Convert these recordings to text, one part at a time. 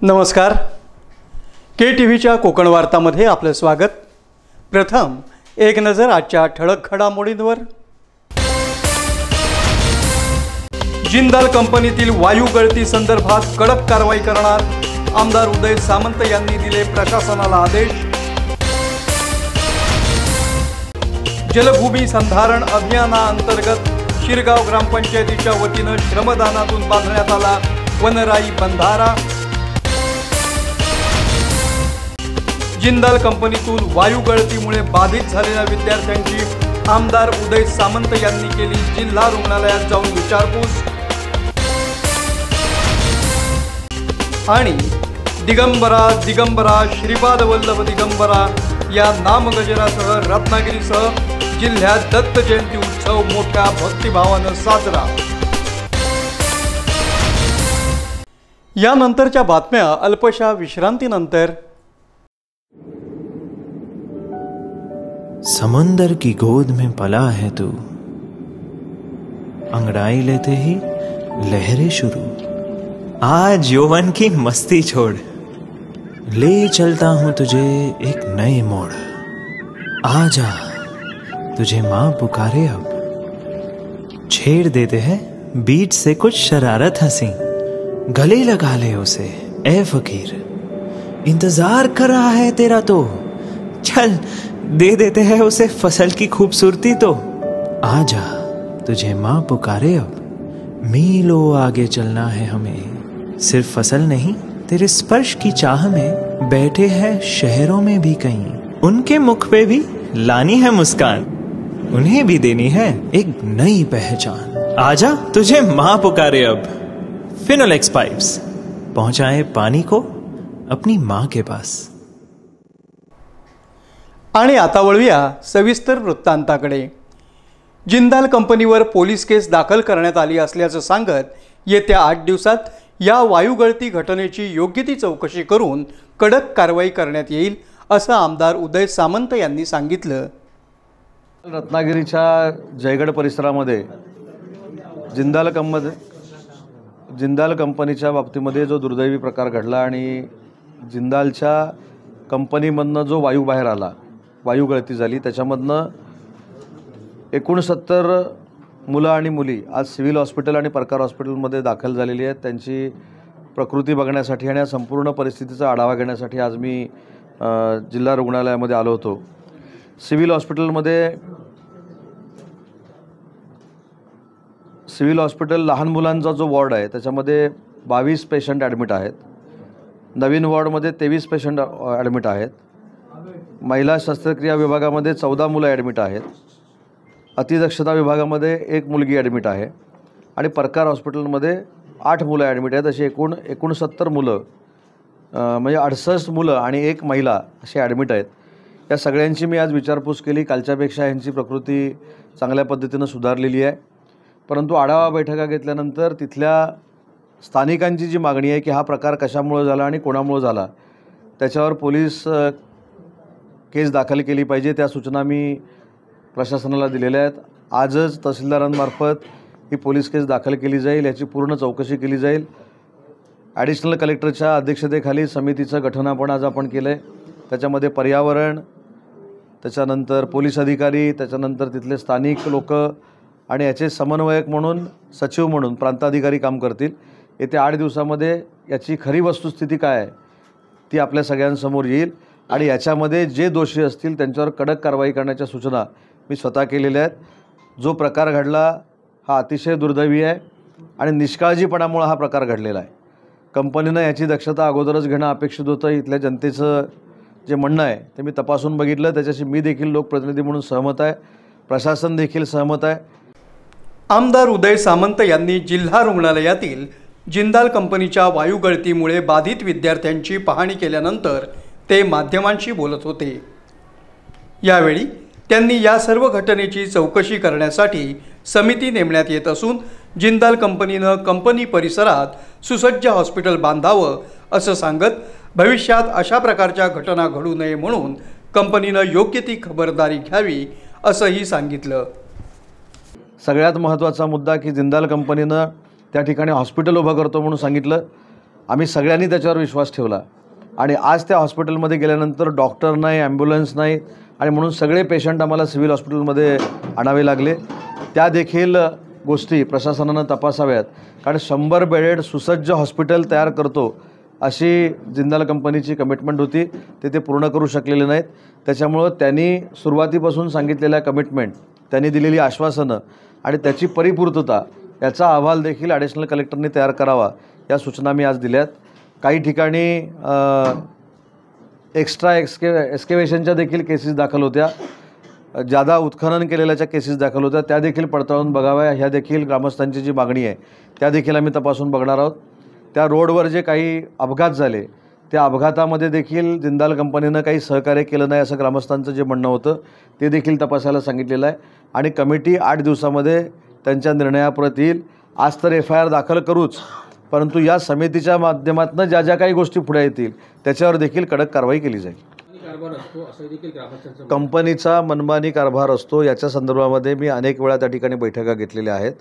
नमस्कार. KTVच्या कोकण वार्तामध्ये आपलं स्वागत. प्रथम एक नजर आजच्या ठळक घडामोडींवर. जिंदाल कंपनीतील वायू गळती संदर्भात कडक कारवाई करणार, आमदार उदय सामंत यांनी दिले प्रशासनाला आदेश. जलभूमी संधारण अभियानाअंतर्गत शिरगाव ग्रामपंचायतीच्या वतीनं श्रमदानातून बांधण्यात आला वनराई बंधारा. जिंदाल कंपनीतून वायू गळतीमुळे बाधित झालेल्या विद्यार्थ्यांची आमदार उदय सामंत यांनी केली जिल्हा रुग्णालयात जाऊन विचारपूस. आणि दिगंबरा दिगंबरा श्रीपाद वल्लभ दिगंबरा या नामगजरासह रत्नागिरीसह जिल्ह्यात दत्त जयंती उत्सव मोठ्या भक्तिभावानं साजरा. यानंतरच्या बातम्या अल्पशा विश्रांतीनंतर. समंदर की गोद में पला है तू, अंगड़ाई लेते ही लहरें शुरू. आज यौवन की मस्ती छोड़, ले चलता हूं तुझे एक नए मोड़. आजा तुझे मां पुकारे अब, छेड़ देते हैं बीच से कुछ शरारत हंसी. गले लगा ले उसे ए फकीर, इंतजार कर रहा है तेरा तो. चल दे देते हैं उसे फसल की खूबसूरती तो. आजा तुझे मां पुकारे अब, मीलों आगे चलना है हमें. सिर्फ फसल नहीं, तेरे स्पर्श की चाह में बैठे हैं शहरों में भी कहीं. उनके मुख पे भी लानी है मुस्कान, उन्हें भी देनी है एक नई पहचान. आजा तुझे मां पुकारे अब. फिनोलेक्स पाइप्स पहुंचाए पानी को अपनी मां के पास. आणि आता वळूया सविस्तर वृत्तांताकडे. जिंदाल कंपनीवर पोलीस केस दाखल करण्यात आली असल्याचं सांगत येत्या 8 दिवसात या वायू गळती घटनेची योग्य ती चौकशी करून कडक कारवाई करण्यात येईल असं आमदार उदय सामंत यांनी सांगितलं. रत्नागिरीच्या जयगड परिसरामध्ये जिंदाल कंपनीच्या बाबतीमध्ये जो दुर्दैवी प्रकार घडला आणि जिंदालच्या कंपनीमधनं जो वायू बाहेर आला, वायू गळती झाली, त्याच्यामधनं 69 मुलं आणि मुली आज सिव्हिल हॉस्पिटल आणि परकार हॉस्पिटलमध्ये दाखल झालेली आहेत. त्यांची प्रकृती बघण्यासाठी आणि या संपूर्ण परिस्थितीचा आढावा घेण्यासाठी आज मी जिल्हा रुग्णालयामध्ये आलो होतो. सिव्हिल हॉस्पिटल लहान मुलांचा जो वॉर्ड आहे त्याच्यामध्ये 22 पेशंट ॲडमिट आहेत. नवीन वॉर्डमध्ये 23 पेशंट ॲडमिट आहेत. महिला शस्त्रक्रिया विभागामध्ये 14 मुलं ॲडमिट आहेत. अतिदक्षता विभागामध्ये 1 मुलगी ॲडमिट आहे आणि परकार हॉस्पिटलमध्ये 8 मुलं ॲडमिट आहेत. अशी एकूण 69 मुलं, म्हणजे 68 मुलं आणि 1 महिला अशी ॲडमिट आहेत. या सगळ्यांची मी आज विचारपूस केली. कालच्यापेक्षा यांची प्रकृती चांगल्या पद्धतीनं सुधारलेली आहे. परंतु आढावा बैठका घेतल्यानंतर तिथल्या स्थानिकांची जी मागणी आहे की हा प्रकार कशामुळे झाला आणि कोणामुळे झाला त्याच्यावर पोलीस केस दाखल केली पाहिजे, त्या सूचना मी प्रशासनाला दिलेल्या आहेत. आजच तहसीलदारांमार्फत ही पोलीस केस दाखल केली जाईल, याची पूर्ण चौकशी केली जाईल. ॲडिशनल कलेक्टरच्या अध्यक्षतेखाली समितीचं गठन आज आपण केलं आहे. त्याच्यामध्ये पर्यावरण, त्याच्यानंतर पोलीस अधिकारी, त्याच्यानंतर तिथले स्थानिक लोक आणि याचे समन्वयक म्हणून, सचिव म्हणून प्रांताधिकारी काम करतील. येत्या 8 दिवसामध्ये याची खरी वस्तुस्थिती काय आहे ती आपल्या सगळ्यांसमोर येईल आणि याच्यामध्ये जे दोषी असतील त्यांच्यावर कडक कारवाई करण्याच्या सूचना मी स्वतः केलेल्या आहेत. जो प्रकार घडला हा अतिशय दुर्दैवी आहे आणि निष्काळजीपणामुळे हा प्रकार घडलेला आहे. कंपनीनं याची दक्षता अगोदरच घेणं अपेक्षित होतं. इथल्या जनतेचं जे म्हणणं आहे ते मी तपासून बघितलं, त्याच्याशी मी देखील लोकप्रतिनिधी म्हणून सहमत आहे, प्रशासन देखील सहमत आहे. आमदार उदय सामंत यांनी जिल्हा रुग्णालयातील जिंदाल कंपनीच्या वायू गळतीमुळे बाधित विद्यार्थ्यांची पाहणी केल्यानंतर ते माध्यमांशी बोलत होते. यावेळी त्यांनी या सर्व घटनेची चौकशी करण्यासाठी समिती नेमण्यात येत असून जिंदाल कंपनीनं कंपनी परिसरात सुसज्ज हॉस्पिटल बांधावं असं सांगत भविष्यात अशा प्रकारच्या घटना घडू नये म्हणून कंपनीनं योग्य ती खबरदारी घ्यावी असंही सांगितलं. सगळ्यात महत्त्वाचा मुद्दा की जिंदाल कंपनीनं त्या ठिकाणी हॉस्पिटल उभं करतो म्हणून सांगितलं आम्ही सगळ्यांनी त्याच्यावर विश्वास ठेवला आणि आज त्या हॉस्पिटलमध्ये गेल्यानंतर डॉक्टर नाही, ॲम्ब्युलन्स नाही आणि म्हणून सगळे पेशंट आम्हाला सिव्हिल हॉस्पिटलमध्ये आणावे लागले. त्या देखील गोष्टी प्रशासनानं तपासाव्यात, कारण 100 बेडेड सुसज्ज हॉस्पिटल तयार करतो अशी जिंदाल कंपनीची कमिटमेंट होती. ते पूर्ण करू शकलेले नाहीत. त्याच्यामुळं त्यांनी सुरुवातीपासून सांगितलेल्या कमिटमेंट, त्यांनी दिलेली आश्वासनं आणि त्याची परिपूर्तता याचा अहवाल देखील ॲडिशनल कलेक्टरनी तयार करावा, या सूचना मी आज दिल्यात. काही ठिकाणी एक्स्ट्रा एक्स्केवेशनच्या देखील केसेस दाखल होत्या, जादा उत्खनन केलेल्याच्या केसेस दाखल होत्या, त्या देखील पडताळून बघाव्या. ह्या देखील ग्रामस्थांची जी मागणी आहे त्या देखील आम्ही तपासून बघणार आहोत. त्या रोडवर जे काही अपघात झाले त्या अपघातामध्ये देखील जिंदाल कंपनीनं काही सहकार्य केलं नाही असं ग्रामस्थांचं जे म्हणणं होतं ते देखील तपासायला सांगितलेलं आहे आणि कमिटी 8 दिवसामध्ये त्यांच्या निर्णयाप्रत येईल. आज तर FIR दाखल करूच, परंतु या समितीच्या माध्यमातून ज्या ज्या काही गोष्टी पुढे येतील त्याच्यावर देखील कडक कारवाई केली जाईल. कंपनीचा मनमानी कारभार असतो याच्या संदर्भामध्ये मी अनेक वेळा त्या ठिकाणी बैठका घेतलेल्या आहेत,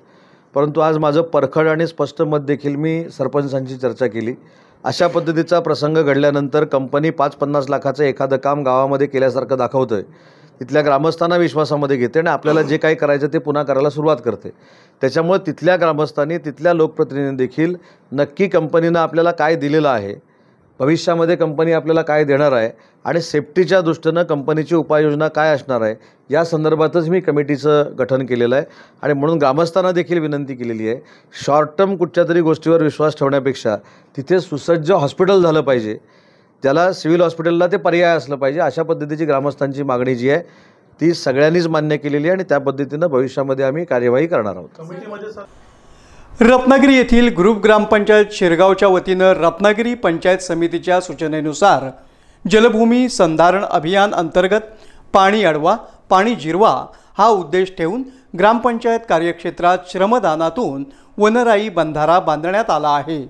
परंतु आज माझं परखड आणि स्पष्ट मत देखील मी सरपंचांची चर्चा केली. अशा पद्धतीचा प्रसंग घडल्यानंतर कंपनी 5-50 लाखाचं एखादं काम गावामध्ये केल्यासारखं दाखवतं आहे, तिथल्या ग्रामस्थांना विश्वासामध्ये घेते आणि आपल्याला जे काही करायचं ते पुन्हा करायला सुरुवात करते. त्याच्यामुळे तिथल्या ग्रामस्थांनी, तिथल्या लोकप्रतिनिधी देखील नक्की कंपनीनं आपल्याला काय दिलेलं आहे, भविष्यामध्ये कंपनी आपल्याला काय देणार आहे आणि सेफ्टीच्या दृष्टीनं कंपनीची उपाययोजना काय असणार आहे या संदर्भातच मी कमिटीचं गठन केलेलं आहे. आणि म्हणून ग्रामस्थांना देखील विनंती केलेली आहे, शॉर्ट टर्म कुठच्या तरी गोष्टीवर विश्वास ठेवण्यापेक्षा तिथे सुसज्ज हॉस्पिटल झालं पाहिजे, ज्याला सिव्हिल हॉस्पिटलला ते पर्याय असलं पाहिजे. अशा पद्धतीची ग्रामस्थांची मागणी जी आहे ती सगळ्यांनीच मान्य केलेली आहे आणि त्या पद्धतीनं भविष्यामध्ये आम्ही कार्यवाही करणार आहोत. रत्नागिरी येथील ग्रुप ग्रामपंचायत शिरगावच्या वतीनं रत्नागिरी पंचायत समितीच्या सूचनेनुसार जलभूमी संधारण अभियान अंतर्गत पाणी अडवा, पाणी जिरवा हा उद्देश ठेवून ग्रामपंचायत कार्यक्षेत्रात श्रमदानातून वनराई बंधारा बांधण्यात आला आहे.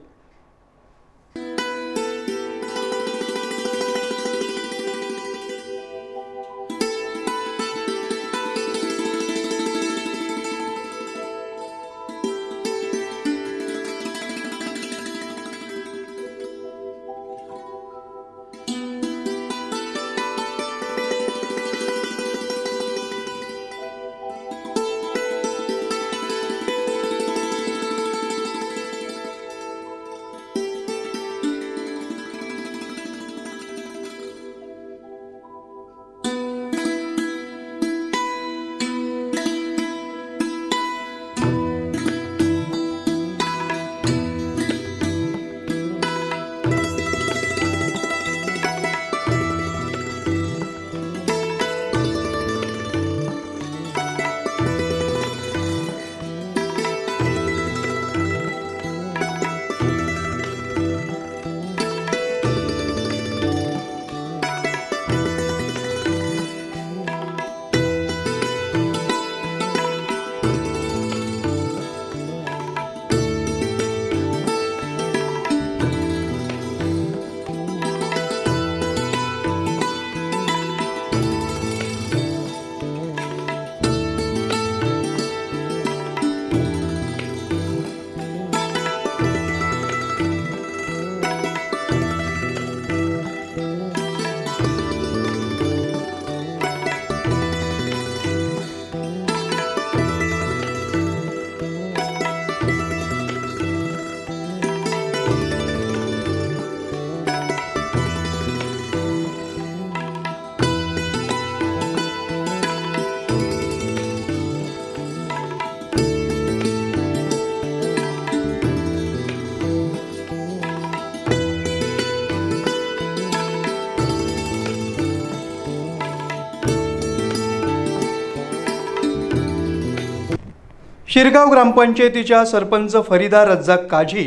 शिरगाव ग्रामपंचायतीच्या सरपंच फरीदा रज्जाक काझी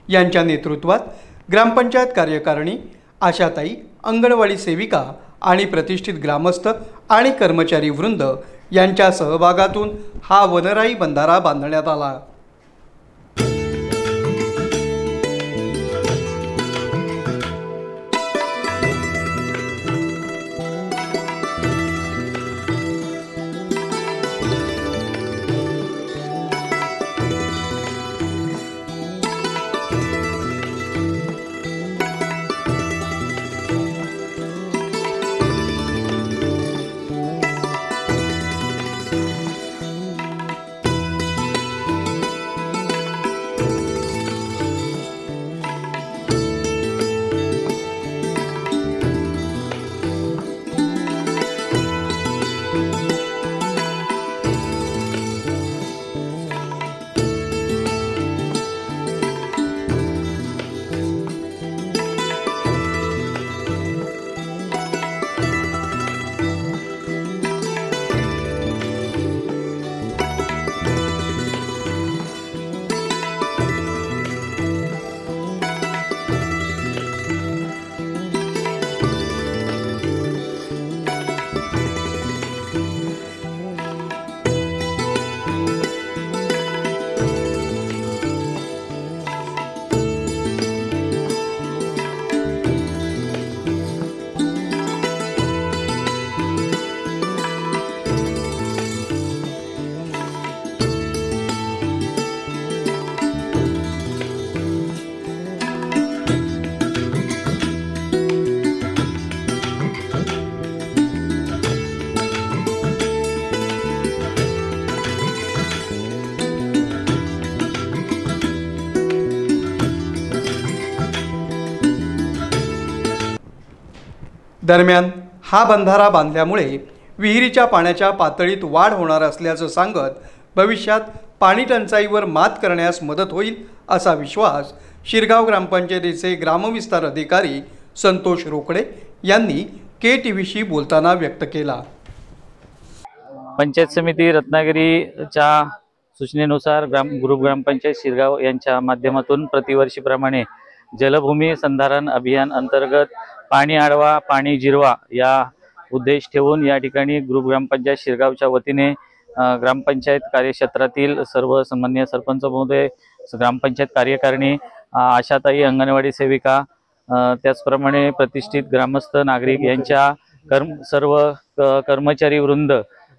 यांच्या नेतृत्वात ग्रामपंचायत कार्यकारिणी, आशाताई, अंगणवाडी सेविका आणि प्रतिष्ठित ग्रामस्थ आणि कर्मचारी वृंद यांच्या सहभागातून हा वनराई बंधारा बांधण्यात आला. दरम्यान हा बंधारा बांधल्यामुळे विहिरीच्या पाण्याच्या पातळीत वाढ होणार असल्याचं सांगत भविष्यात पाणी टंचाईवर मात करण्यास मदत होईल असा विश्वास शिरगाव ग्रामपंचायतीचे ग्रामविस्तार अधिकारी संतोष रोकडे यांनी KTVशी बोलताना व्यक्त केला। पंचायत समिती रत्नागिरीच्या सूचनेनुसार ग्रुप ग्रामपंचायत शिरगाव यांच्या माध्यमातून प्रतिवर्षीप्रमाणे जलभूमी संधारण अभियान अंतर्गत पाणी अडवा पाणी जिरवा या उद्देश ठेवून या ठिकाणी ग्रुप ग्रामपंचायत शिरगावच्या वतीने ग्रामपंचायत कार्यक्षेत्रातील सर्व सन्माननीय सरपंच महोदय, ग्रामपंचायत कार्यकारिणी, आशाताई, अंगणवाडी सेविका, त्याचप्रमाणे प्रतिष्ठित ग्रामस्थ नागरिक यांच्या सर्व कर्मचारी वृंद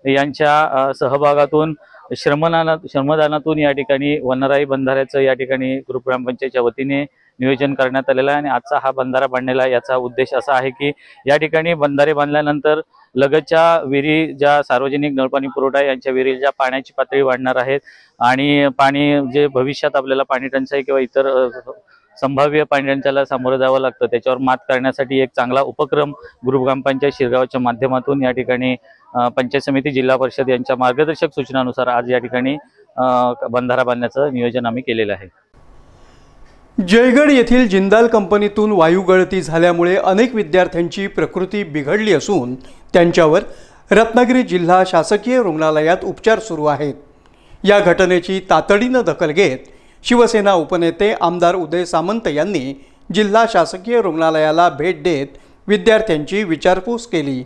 यांच्या सहभागातून श्रमदानातून या ठिकाणी वनराई बंधाऱ्याचं या ठिकाणी ग्रुप ग्रामपंचायतच्या वतीने नियोजन करण्यात आलेलं आहे। आणि आजचा हा बंधारा बांधण्याला याचा उद्देश असा आहे की या ठिकाणी बंधारे बांधल्यानंतर लगतच्या विहिरी ज्या सार्वजनिक नळपाणी पुरवठा यांच्या विहिरीच्या पाण्याची पातळी वाढणार आहेत आणि पाणी जे भविष्यात आपल्याला पाणी टंचाई किंवा इतर संभाव्य पाणी टंचाईला सामोरं जावं लागतं त्याच्यावर मात करण्यासाठी एक चांगला उपक्रम ग्रुप ग्रामपंचायत शिरगावच्या माध्यमातून या ठिकाणी पंचायत समिती जिल्हा परिषद यांच्या मार्गदर्शक सूचनानुसार आज या ठिकाणी बंधारा बांधण्याचं नियोजन आम्ही केलेलं आहे। जयगड येथील जिंदाल कंपनीतून वायू गळती झाल्यामुळे अनेक विद्यार्थ्यांची प्रकृती बिघडली असून त्यांच्यावर रत्नागिरी जिल्हा शासकीय रुग्णालयात उपचार सुरू आहेत। या घटनेची तातडीनं दखल घेत शिवसेना उपनेते आमदार उदय सामंत यांनी जिल्हा शासकीय रुग्णालयाला भेट देत विद्यार्थ्यांची विचारपूस केली।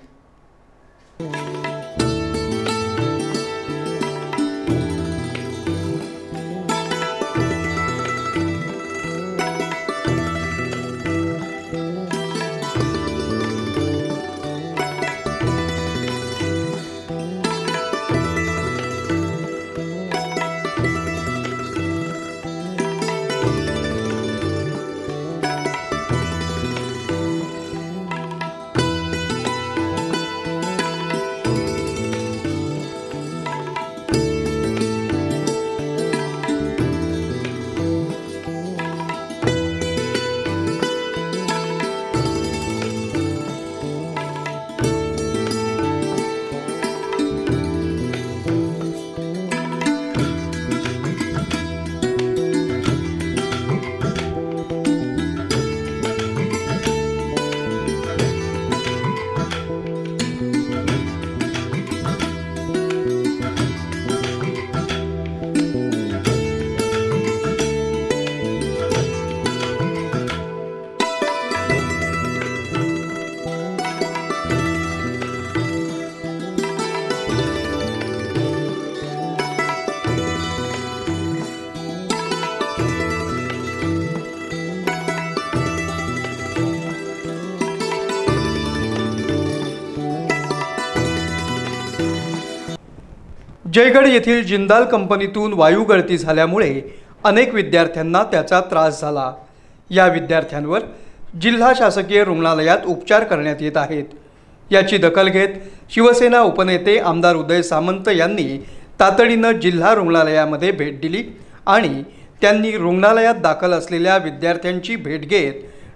जयगड येथील जिंदाल कंपनीतून वायू गळती झाल्यामुळे अनेक विद्यार्थ्यांना त्याचा त्रास झाला। या विद्यार्थ्यांवर जिल्हा शासकीय रुग्णालयात उपचार करण्यात येत आहेत। याची दखल घेत शिवसेना उपनेते आमदार उदय सामंत यांनी तातडीनं जिल्हा रुग्णालयामध्ये भेट दिली आणि त्यांनी रुग्णालयात दाखल असलेल्या विद्यार्थ्यांची भेट घेत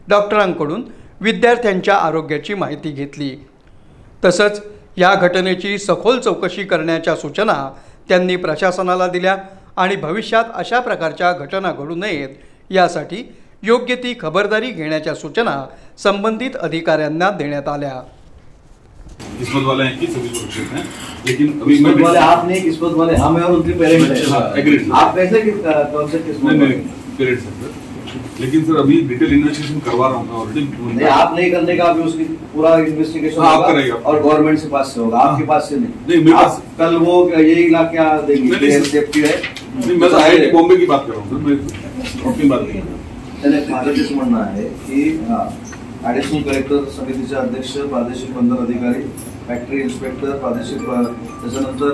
डॉक्टरांकडून विद्यार्थ्यांच्या आरोग्याची माहिती घेतली। तसंच या घटनेची सखोल चौकशी करण्याच्या सूचना त्यांनी प्रशासनाला दिल्या आणि भविष्यात अशा प्रकारच्या घटना घडू नयेत यासाठी योग्य ती खबरदारी घेण्याच्या सूचना संबंधित अधिकाऱ्यांना देण्यात आल्या। किस्मत वाले हैं कि सभी सुरक्षित हैं, लेकिन अभी किस्मत वाले आप नहीं, किस्मत वाले हम हैं और उनके पेरेंट्स हैं। आप कैसे कौन से किस्मत वाले पेरेंट्स हैं? लेकिन सर अभी डिटेल इन्वेस्टिगेशन करवा रहा हूँ ऑलरेडी। नहीं, आप नहीं करने का, अभी उसकी पूरा इन्वेस्टिगेशन आप कराइएगा और गवर्नमेंट से पास से होगा, आपके पास से नहीं। मेरे पास कल वो यही ला क्या देंगे सेफ्टी है। मैं तो IIT बॉम्बे की बात कर रहा हूँ सर, मैं अपनी बात नहीं। माझं तेच म्हणणं आहे की ॲडिशनल कलेक्टर समितीचे अध्यक्ष, प्रादेशिक बंदर अधिकारी, फॅक्टरी इन्स्पेक्टर, प्रादेशिक, त्याच्यानंतर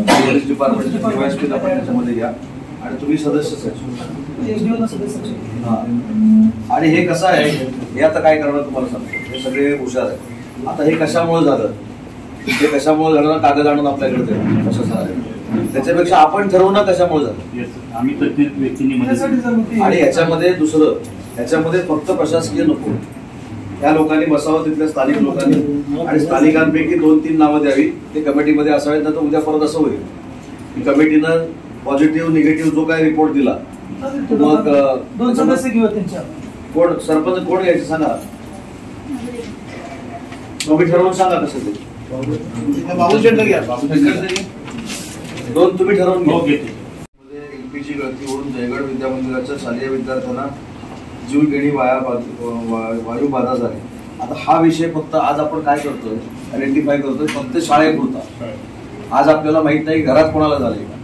पोलीस डिपार्टमेंटचे DYSP आपण त्याच्यामध्ये घ्या आणि तुम्ही सदस्यच आहे। आणि हे कसं आहे, हे आता काय करणार तुम्हाला सांगतो, हे सगळे हुशार आहे। आता हे कशामुळे झालं, हे कशामुळे झालं, कागद आणून आपल्याकडे देणार कसं झालं, त्याच्यापेक्षा आपण ठरवणं कशामुळे झालं। आम्ही प्रत्येक व्यक्तीने आणि याच्यामध्ये दुसरं, याच्यामध्ये फक्त प्रशासकीय नको, त्या लोकांनी बसावं, तिथल्या स्थानिक लोकांनी, आणि स्थानिकांपैकी 2-3 नावं द्यावी. ते कमिटीमध्ये असावेत, ना तर उद्या परत असं होईल की कमिटीनं पॉझिटिव्ह निगेटिव्ह जो काही रिपोर्ट दिला मग 2 सदस्य घेऊ त्यांच्या. कोण सरपंच कोण घ्यायचं सांगा, तुम्ही ठरवून सांगा कसं ते. दोन तुम्ही ठरवून घ्या. एलपीजी गळतीवरून जयगड विद्यामंदिराच्या शालेय विद्यार्थ्यांना जीवघेणी वायू बाधा झाली. आता हा विषय फक्त आज आपण काय करतोय, आयडेंटिफाय करतोय फक्त शाळेपुरता. आज आपल्याला माहित नाही घरात कोणाला झाले का.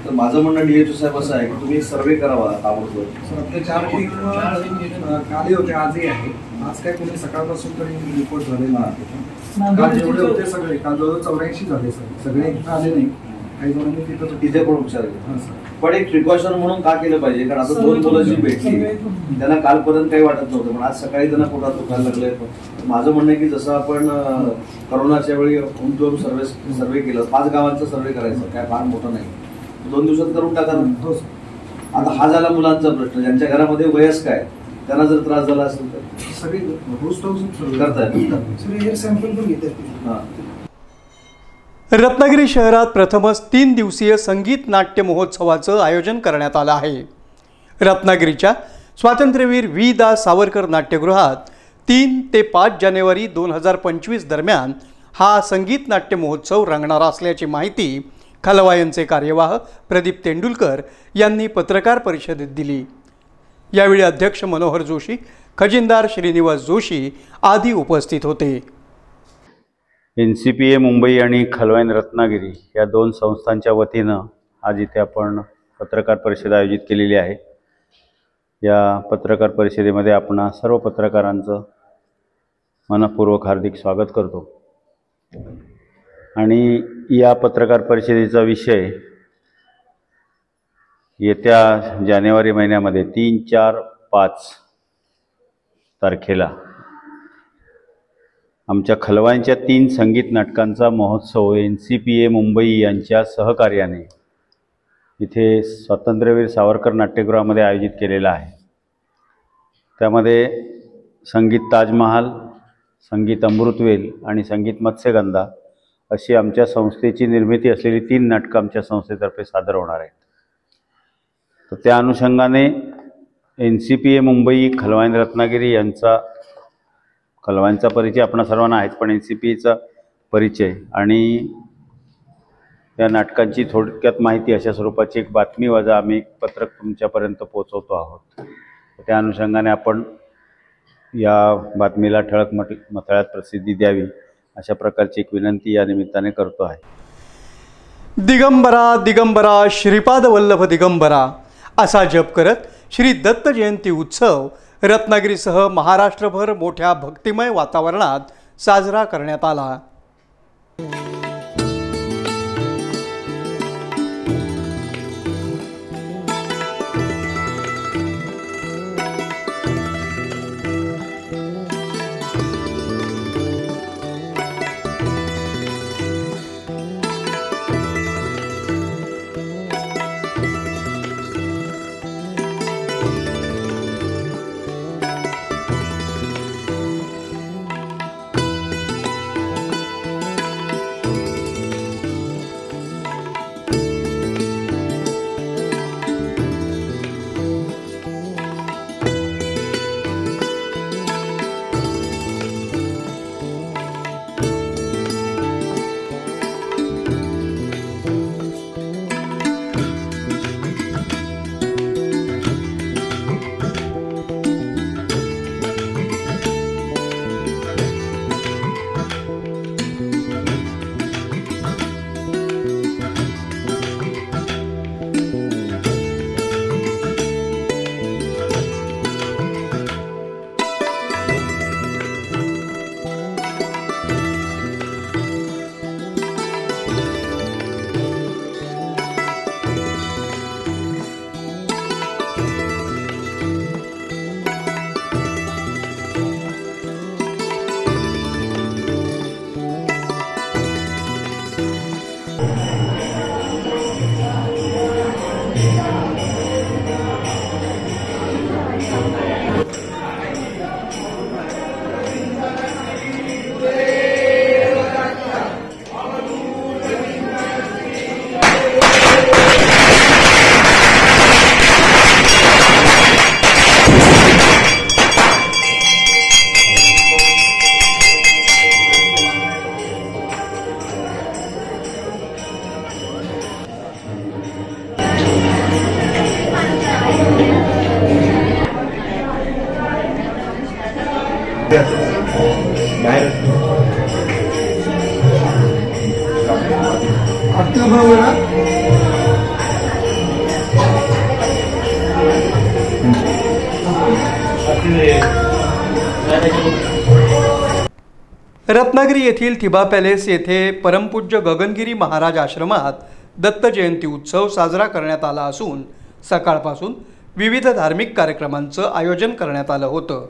तर माझं म्हणणं डीएचओ साहेब असं आहे की तुम्ही सर्वे करावा ताबडतोब. आपले 4 टीम काले होते, आजही आहे. आज काय कोणी सकाळपासून तरी रिपोर्ट झालेला आहे. काल जेवढे होते सगळे, काल जवळ 84 झाले सगळे इथं आले नाही. काही जणांनी तिथे पण उपचार पण एक प्रिकॉशन म्हणून का केलं पाहिजे, कारण आता 2 मुलं जी भेटली त्यांना कालपर्यंत काही वाटत नव्हतं, पण आज सकाळी त्यांना पोटात दुखायला लागले. माझं म्हणणं आहे की जसं आपण करोनाच्या वेळी होम टू होम सर्वे केलं, 5 गावांचा सर्वे करायचा, काय फार मोठं नाही, 2 दिवसात करून टाका ना. आता हा झाला मुलांचा प्रश्न. ज्यांच्या घरामध्ये वयस्क आहे त्यांना जर त्रास झाला असेल तर सगळे करतायत. सॅम्पल पण घेतात. रत्नागिरी शहरात प्रथमच 3 दिवसीय संगीत नाट्य महोत्सवाचं आयोजन करण्यात आलं आहे. रत्नागिरीच्या स्वातंत्र्यवीर वि. दा. सावरकर नाट्यगृहात 3 ते 5 जानेवारी 2025 दरम्यान हा संगीत नाट्य महोत्सव रंगणार असल्याची माहिती खलवायंचे कार्यवाह प्रदीप तेंडुलकर यांनी पत्रकार परिषदेत दिली. यावेळी अध्यक्ष मनोहर जोशी, खजिनदार श्रीनिवास जोशी आदी उपस्थित होते. NCPA मुंबई आणि खलवाईन रत्नागिरी या 2 संस्थांच्या वतीनं आज इथे आपण पत्रकार परिषद आयोजित केलेली आहे. या पत्रकार परिषदेमध्ये आपण सर्व पत्रकारांचं मनपूर्वक हार्दिक स्वागत करतो. आणि या पत्रकार परिषदेचा विषय येत्या जानेवारी महिन्यामध्ये 3, 4, 5 तारखेला आमच्या खलवांच्या 3 संगीत नाटकांचा महोत्सव NCPA मुंबई यांच्या सहकार्याने इथे स्वातंत्र्यवीर सावरकर नाट्यगृहामध्ये आयोजित केलेला आहे. त्यामध्ये संगीत ताजमहाल, संगीत अमृतवेल आणि संगीत मत्स्यगंधा अशी आमच्या संस्थेची निर्मिती असलेली 3 नाटकं आमच्या संस्थेतर्फे सादर होणार आहेत. तर त्या अनुषंगाने NCPA मुंबई, खलवाईन रत्नागिरी यांचा खलवांचा परिचय आपणा सर्वांना आहेच, पण NCPAचा परिचय आणि या नाटकांची थोडक्यात माहिती अशा स्वरूपाची एक बातमी वजा आम्ही पत्रक तुमच्यापर्यंत पोहोचवतो आहोत. त्या अनुषंगाने आपण या बातमीला ठळक मथळ्यात प्रसिद्धी द्यावी अशा प्रकारची एक विनंती या निमित्ताने करतो आहे. दिगंबरा दिगंबरा श्रीपाद वल्लभ दिगंबरा असा जप करत श्री दत्त जयंती उत्सव रत्नागिरीसह महाराष्ट्रभर मोठ्या भक्तिमय वातावरणात साजरा करण्यात आला. उभा होणार. रत्नागिरी येथील थिबा पॅलेस येथे परमपूज्य गगनगिरी महाराज आश्रमात दत्त जयंती उत्सव साजरा करण्यात आला असून सकाळपासून विविध धार्मिक कार्यक्रमांचं आयोजन करण्यात आलं होतं.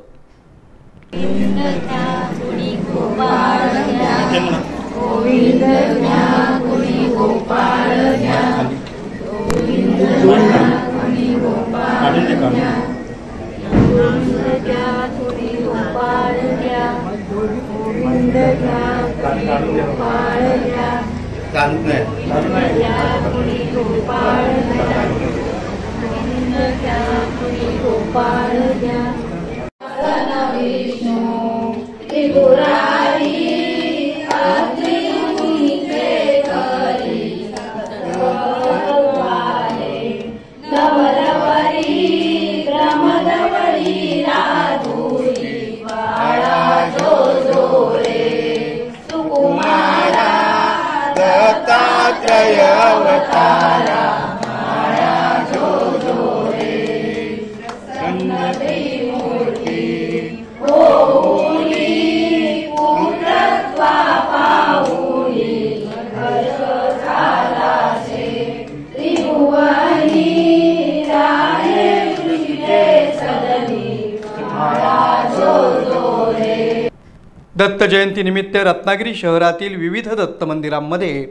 दत्त जयंतीनिमित्त रत्नागिरी शहरातील विविध दत्त मंदिरांमध्ये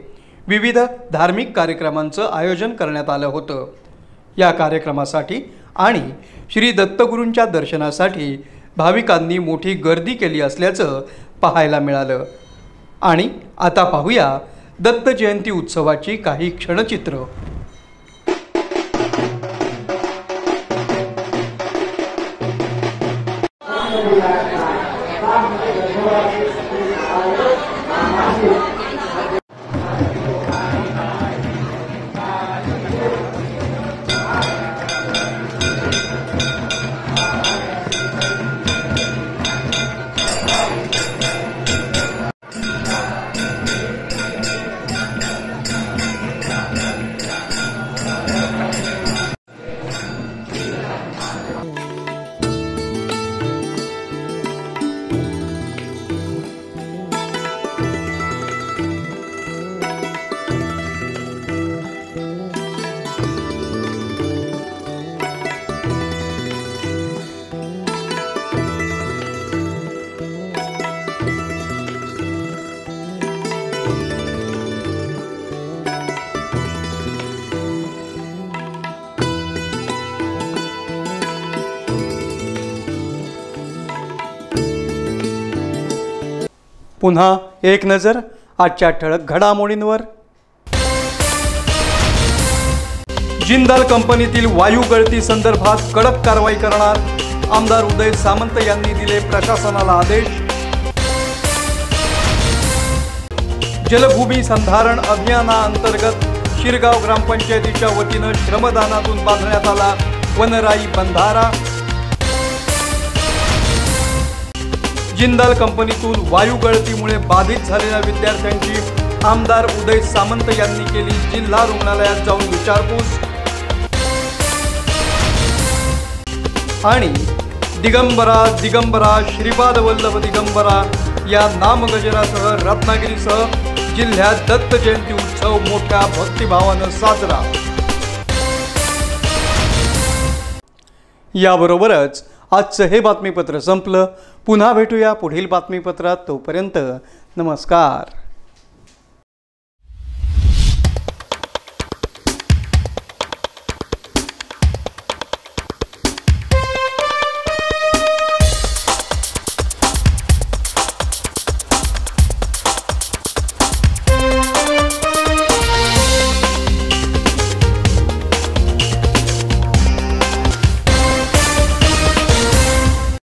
विविध धार्मिक कार्यक्रमांचं आयोजन करण्यात आलं होतं. या कार्यक्रमासाठी आणि श्री दत्तगुरूंच्या दर्शनासाठी भाविकांनी मोठी गर्दी केली असल्याचं पाहायला मिळालं. आणि आता पाहूया दत्त जयंती उत्सवाची काही क्षणचित्र. पुन्हा एक नजर आजच्या ठळक घडामोडींवर. जिंदाल कंपनीतील वायू गळती संदर्भात कडक कारवाई करणार, आमदार उदय सामंत यांनी दिले प्रशासनाला आदेश. जलभूमी संधारण अभियानाअंतर्गत शिरगाव ग्रामपंचायतीच्या वतीनं श्रमदानातून बांधण्यात आला वनराई बंधारा. जिंदाल कंपनीतून वायू गळतीमुळे बाधित झालेल्या विद्यार्थ्यांची आमदार उदय सामंत यांनी केली जिल्हा रुग्णालयात जाऊन विचारपूस. आणि दिगंबरा दिगंबरा श्रीपाद वल्लभ दिगंबरा या नामगजरासह रत्नागिरीसह जिल्ह्यात दत्त जयंती उत्सव मोठ्या भक्तिभावानं साजरा. याबरोबरच आजचं हे बातमीपत्र संपलं. पुन्हा भेटूया पुढील बातमीपत्रात. तोपर्यंत नमस्कार.